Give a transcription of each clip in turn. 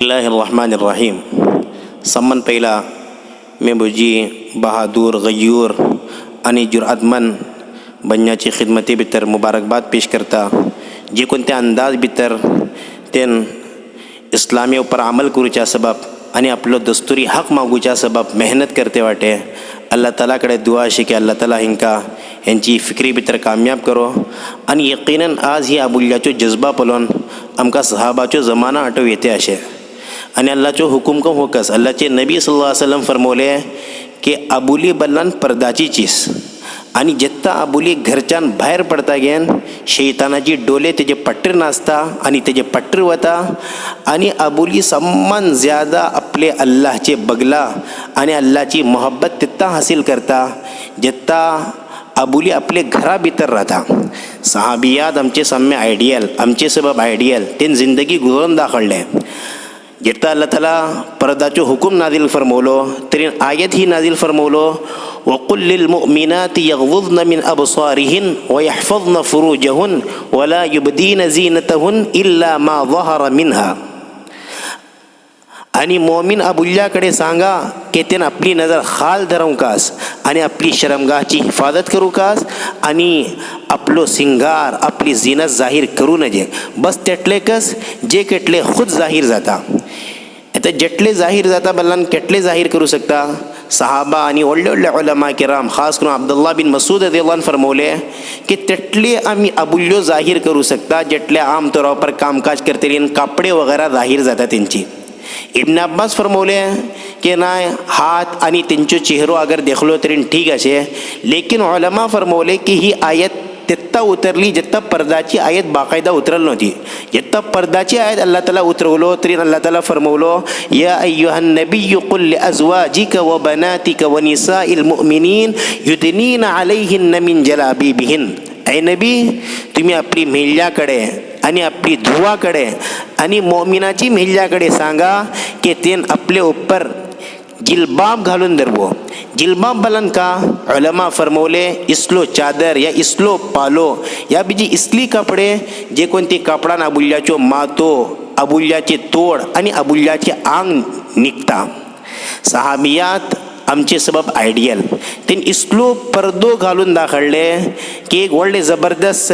बिस्मिल्लाहिर्रहमानिर्रहीम। सम्मन पहिला मेबुजी बहादूर गयूर आणि जुरअतमंद बनण्याची खिदमती भितर मुबारकबाद पेश करता। जे कोणत्या अंदाज भितर तेन इस्लामी उपर अमल करूच्या सबब आणि आपलो दस्तुरी हक मागूच्या सबब मेहनत करते वाटे अल्लाह ताला कडे दुआ अशी की अल्लाह ताला हिंका यांची फिक्री भितर कामयाब करो। आणि यकीनन आज ही अबुल्याचो जज्बा पळोवन आमकां सहाबाचो जमाना आठव येते अशे आणि अल्लाहचो हुकुम को होकस अल्लाहचे नबी सल्लल्लाहु अलैहि वसल्लम फरमवले की अबुली बल्लान पर्दाची चीज आणि जेत्ता अबुली घरच्यान भायर पडता गेन शैतानाची डोले तेजे पट्टीर नाचता आणि तेजे पट्टीर वता आणि अबुली सम्मान ज्यादा आपले अल्लाहचे बगला आणि अल्लाहची मोहब्बत तित्ता हासिल करता जेत्ता अबुली आपले घरा भितर राहता। सहाबियात आमचे साम्य आयडियल आमचे सबब आयडियल तेन जिंदगी गुजरून दाखवले। जेत्ता अल्लाह ताला पर्दाचो हुकुम नाजिल फरमवलो तरी आयत ही नाजिल फरमवलो वकुल लिल मुमिनाति यगुद्दन मिन अबसारिहिन व यहफज़न फुरूजहुन वला युबदीन झीनतहुन इल्ला मा ज़हरा मिनहा। आणि मोमिन अबुल्याकडे सांगा की तेन आपली नजर खाल धरवकास आणि आपली शरमगाहची हिफाजत करूकास आणि आपलो सिंगार आपली झीनत जाहीर करू नये बस तेटलेकच जे केटले खुद जाहीर जाता। आता जेटले जाहीर जाता बल्लान केटले जाहीर करू शकता। सहाबा आणि व्हडले व्हडले उलमा किराम खास करून अब्दुल्लाह बिन मसूद रदियल्लाहु अन्हु फरमवले की तेटले आम्ही अबुल्यो जाहीर करू शकता जेटले आम तौर पर कामकाज करतलीन कापडे वगैरे जाहीर जाता त्यांची। इब्न अब्बास फरमवले की नाय हात आणि त्यांचो चेहरो अगर देखलो तरी ठीक असे लेकिन उलमा फरमवले की ही आयत तेत्ता उतरली जेत्ता पर्दाची आयत बाकायदा उतरल नव्हती। जेत्ता पर्दाची आयत अल्लाह ताला उतरवलो तरी अल्लाह ताला फरमवलो या अय्युहन नबिय्यु कुल लिअज़वाजिका व बनातिका व निसाइल मुमिनीन युदनीना अलैहिन मिन जलाबिबिहिन। ऐ नबी तुम्ही आपली महिल्याकडे आणि आपली धुवाकडे आणि मोमिनाची महिल्याकडे सांगा की तेन आपले उपर जिलबाब घालून धरवो। जिलबाब बलन का उलमा फरमवले इसलो चादर या इसलो पालो या बीजी इसली कपडे जे कोणते कापडान अबुल्याचो मातो अबुल्याचे तोड आणि अबुल्याचे आंग निघता। सहाबियात आमचे सबब आयडियल तेन इसलो पर्दो घालून दाखवले की एक व्हडले जबरदस्त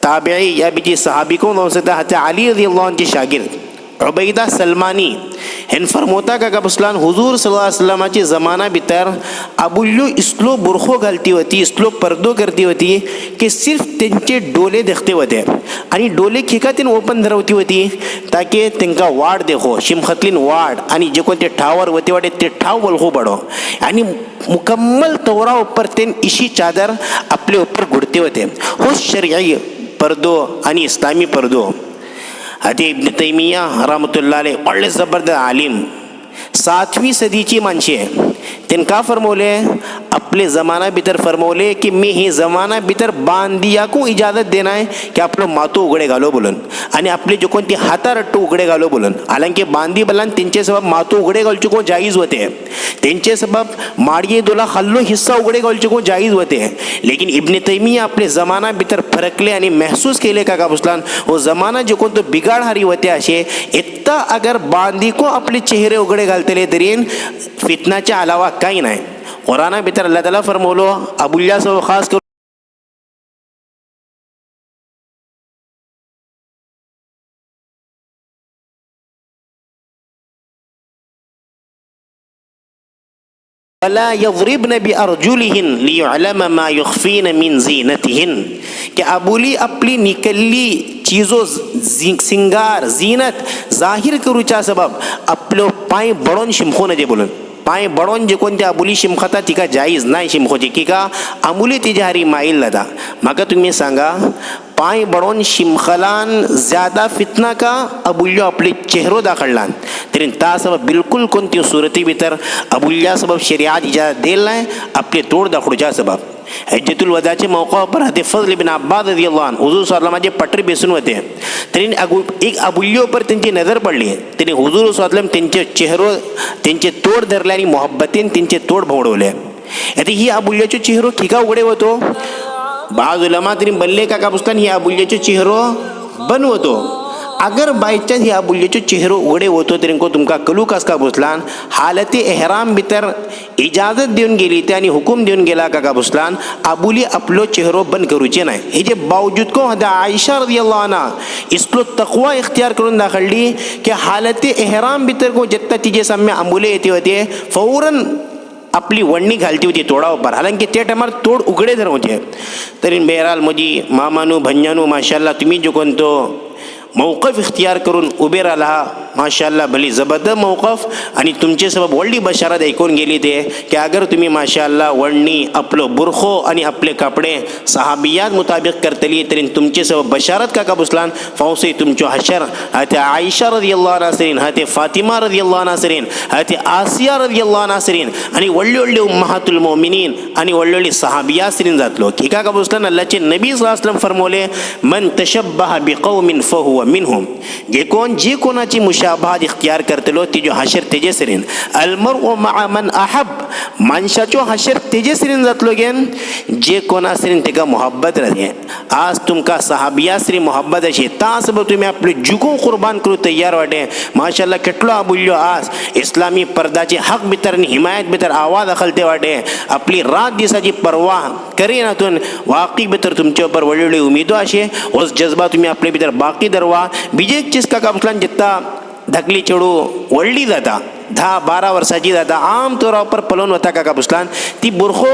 ताबेई या बीजी सहाबी कोण हो सकता हते अली रदियल्लाहु अन्हु शागिर्द उबैदा सलमानी हेन फरमोता का कबसलान हुजूर सल्लल्लाहु अलैहि वसल्लमाचे जमाना भितर अबुल्यो इसलो बुरखो घालती होती इसलो पर्दो करती होती की सिर्फ त्यांचे डोले देखते होते आणि डोले खिकातीन ओपन धरवती होती ताकि तेंका वाड देखो शिमखतलीन वाड आणि जे कोणते ठावर होते वाटे ते ठाव वळखो पडो आणि मुकम्मल तौरा ऊपर तेन इशी चादर आपले ऊपर गुडते होते। हो शरई पर्दो आणि इस्लामी पर्दो हती इब्न तैमिया रहमतुल्लाह अलैह बड़े जबरदस्त आलिम 7वीं सदीची माणसे तेन का फरमवले आपले जमाना भितर फरमवले की मी ही जमाना भितर बांदिया को इजाजत देना है की आपलो मातो उघडे घालो बोलून आणि आपले जो कोणते हातारट्टू उघडे घालो बोलून हालांकि बांदी बलान त्यांचे सबब मातो उघडे घालचे को जायज होते त्यांचे सबब माड़िये दोला खाल्लो हिस्सा उघडे घालचे को जायज होते लेकिन इब्न तैमिया आपले जमाना भितर फरकले आणि महसूस केले का काबुसलान वो जमाना जो कोणतो बिगाड हारी होते असे इत्ता अगर बांदी को आपले चेहरे उघडे घालतले तरी फितनाच्या अलावा काही नाही। कुराना भितर अल्लाह ताला फरमवलो अबुल्या सो खास करून वला यज़रिबन बिअरजुलिहिन लियुअलम मा युख्फीन मिन ज़ीनतिहिन कि अबुली अपनी निकली चीज़ों सिंगार जीनत जाहिर करूच्या सबब आपलो पाय बडोन शिमखो नजे बोलून पाय बडोन जे कोणते अबुली शिमखता तिका जायज नाही शिमखोची की का अमुली तिच्या हारी माईल दादा माका तुम्ही सांगा पाय बडोन शिमखलान ज्यादा फितना का अबुल्यो आपले चेहरो दाखडलान तरी ता सबब बिलकुल कोणती सूरती भितर अबुल्या सबब शरियात इजाजत देल नाही आपले तोड दाखडूच्या सबब। हज्जतुल वदाचे मौका पर हते फजल बिन अब्बास रदियल्लाहु अन्हु हुजूर सल्लल्लाहु अलैहि वसल्लम पटरी बेसून होते तरी एक अबुल्यो पर त्यांची नजर पडली तरी हुजूर सल्लल्लाहु अलैहि वसल्लम त्यांचे चेहरो त्यांचे तोड धरले आणि मोहब्बतीन त्यांचे तोड भोवडवले। आता ही अबुल्याचो चेहरो ठिका उघडे होतो बाज उलमा तरी बल्ले का काबुस्तान ही अबुल्याचो चेहरो बन होतो अगर बाय चान्स ह्या बुल्येचो चेहरो उघडे होतो तरी तुमका कलू कस का बुसलान हालती एहराम भितर इजाजत देऊन गेली ते आणि हुकूम देऊन गेला का बुसलान आबुली आपलो चेहरो बंद करूचे नाही हे जे बावजूद को हदा आयशा रदियल्लाहु अन्हा इसलो तकवा इख्तियार करून दाखवली की हालती एहराम भितर को जितना तिचे साम्य आंबुले येते होते फौरन आपली वडणी घालती होती तोडावर हालांकी त्या टायमार तोड उघडे धर होते तरी बहरहाल माझी मामानू भंजानू माशाल्लाह तुम्ही जो कोणतो मौकफ इख्तियार करून उभे राहिला माशाल्लाह भली जबरदस्त मौकफ आणि तुमचे सबब वडली बशारत ऐकून गेली ते की अगर तुम्ही माशाल्लाह वडणी आपलो बुरखो आणि आपले कपडे सहाबियात मुताबिक करतली तरी तुमचे सबब बशारत का बुसलान फौसे तुमचो हशर हाते आयशा रदियल्लाहु अन्हा सरीन हाते फातिमा रदियल्लाहु अन्हा सरीन हाते आसिया रदियल्लाहु अन्हा सरीन आणि वडली वडली उम्महातुल मुमिनीन आणि वडली वडली सहाबिया सरीन जातलो की का बुसलान अल्लाहचे नबी सल्लल्लाहु अलैहि वसल्लम फरमवले मन तशब्बह बिकौमिन फहुव मिनहुम जे कोणाची मुशाबाहत इख्तियार करतलो ती जो हशर तेजे सरीन अलमरउ मअ मन अहब माणसाचो हशर तेजे सरीन जातलो गेन जे कोणा सरीन तेका मोहब्बत रहे आज तुमका सहाबिया सरी मोहब्बत अशी ता सबब तुम्ही आपले जुगो कुर्बान करू तयार वाटे माशाल्लाह केटलो आबुल्यो आज इस्लामी पर्दाचे हक भितर आणि हिमायत भितर आवाज अखलते वाटे आपली रात दिसाची परवा करीनातून वाकई भितर तुमच्या ऊपर वडली उमेदो असे उस जज्बा तुम्ही आपले भितर बाकी दरवा बीजे एक चीज का कापसलान जित्ता धकली चेडू वडली जाता 10-12 वर्षाची जाता आम तौरावर पलवून होता का कापसलान ती बुरखो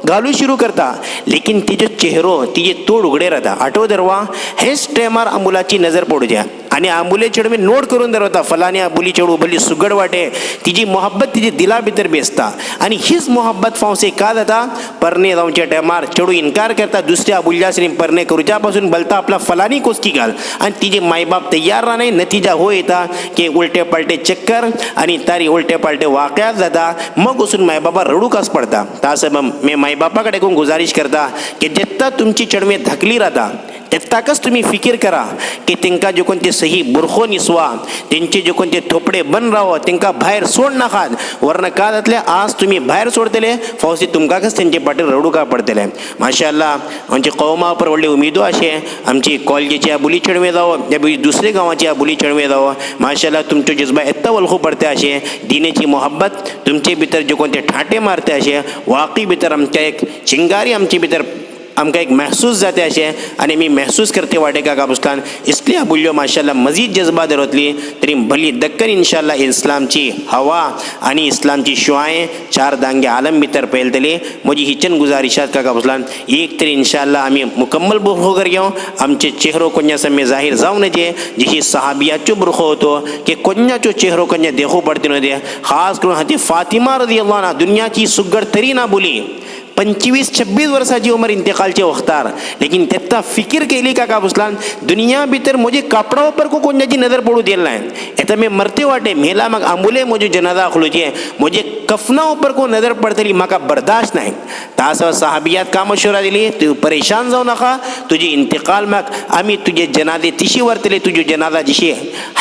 घालू सुरू करता लेकिन तिजो चेहरो तिजे तोड उघडे राहता आठव दरवा हेच टायमार आंबुलाची नजर पडू द्या आणि आंबुले चेडू मी नोट करून दरवता फलानी आंबुली चेडू भली सुगड वाटे तिची मोहब्बत तिची दिला भितर बेसता आणि हीच मोहब्बत फावसे का जाता परने जाऊच्या टायमार चेडू इन्कार करता दुसऱ्या आबुल्यासरी परने करूच्यापासून बलता आपला फलानी कोसकी घाल आणि तिचे मायबाप तयार राहा नाही नतीजा हो येता की उलटे पलटे चक्कर आणि तारी उलटे पलटे वाक्यात जाता मग उसून मायबाबा रडू कास पडता तासं मी मायबापाकडे कोण गुजारिश करता की जित्ता तुमची चढमे धकली राहता तेताकच तुम्ही फिकीर करा की तेंका जे कोणते सही बुरखो निसवा त्यांचे जे कोणते थोपडे बन राहो तेंका बाहेर सोड नाखात वरनं का जातले आज तुम्ही बाहेर सोडतले फौसी तुमकाच त्यांचे पाटील रडू का पडतले माशाल्लाह आमची कौमापर वडली उमेदो असे आमची कॉलेजीची आबुली चढवे जावं त्या दुसरे गावाची आबुली चढवे जावं माशाल्लाह तुमचो जज्बा एत्ता वलखू पडते असे दिनेची मोहब्बत तुमचे भितर जे कोणते ठाटे मारते असे वाकई भितर आमच्या एक चिंगारी आमची भितर आमका एक महसूस जाते असे आणि मी महसूस करते वाटे का काबुस्तान इसलिए बोल्यो माशाल्लाह मजीद जज्बा दरवतली तरी भली दक्कन इंशाल्लाह इस्लामची हवा आणि इस्लामची शुआएं 4 दांगे आलम भितर पेलतली म्हजी हिचन गुजारिशात का काबुस्तान एक तरी इंशाल्लाह आम्ही मुकम्मल बुरखो करयो आमचे चेहरो कोण्या समय जाहीर जाऊ नये जशी सहाबियाचो बुरखो होतो की कोण्याचो चेहरो कोण्या देखो पडते नये खास करून हाती फातिमा रदियल्लाहु अन्हा दुनियाची सुगड तरी ना बोली 25-26 वर्षाची उमर इंतकालचे वक्तार लेकिन तेत्ता फिकीर केली का काबुस्लान दुनिया भितर मुझे कपड़ा पर को कोणाची नजर पडू दिल नाही आता मी मरते वाटे मेला मग आंबुले मुझे जनाजा खुलूचे मुझे कफना ऊपर को नजर पडतली माका बर्दाश्त नाही तास सहाबियात का मशवरा दिली तू परेशान जाऊ नका तुझे इंतकाल मग आम्ही तुझे जनादे तिशी वरतले तुझे जनाजा जिशी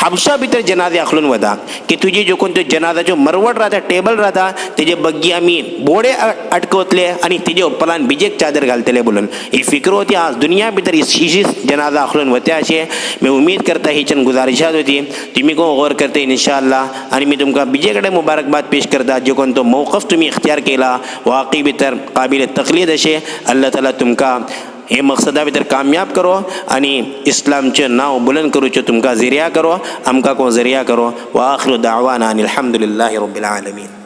हबशा भितर जनादे अखलून वदा की तुझे जो कोणतो जनाजा जो मरवट राहता टेबल राहता तेजे बग्गी आम्ही बोडे अटकवतले आणि तिजे उपलान बिजेक चादर घालतले बोलून ही फिक्र होती आज दुनिया भितर शिशीस जनाजा अखलून होते असे मी उम्मीद करता हिचन गुजारिशात होती तुम्ही को गौर करते इंशाअल्लाह आणि मी तुमका बिजेकडे मुबारकबाद पेश करता जो कोणतो मौकफ तुम्ही इख्तियार केला वाकई भितर काबिल तकलीद असे अल्लाह ताला तुमका हे मकसदा भितर कामयाब करो आणि इस्लामचे नाव बुलंद करूचे तुमका जरिया करो आमका को जरिया करो व आखिर दावाना अनिल हम्दुलिल्लाहि रब्बिल आलमीन.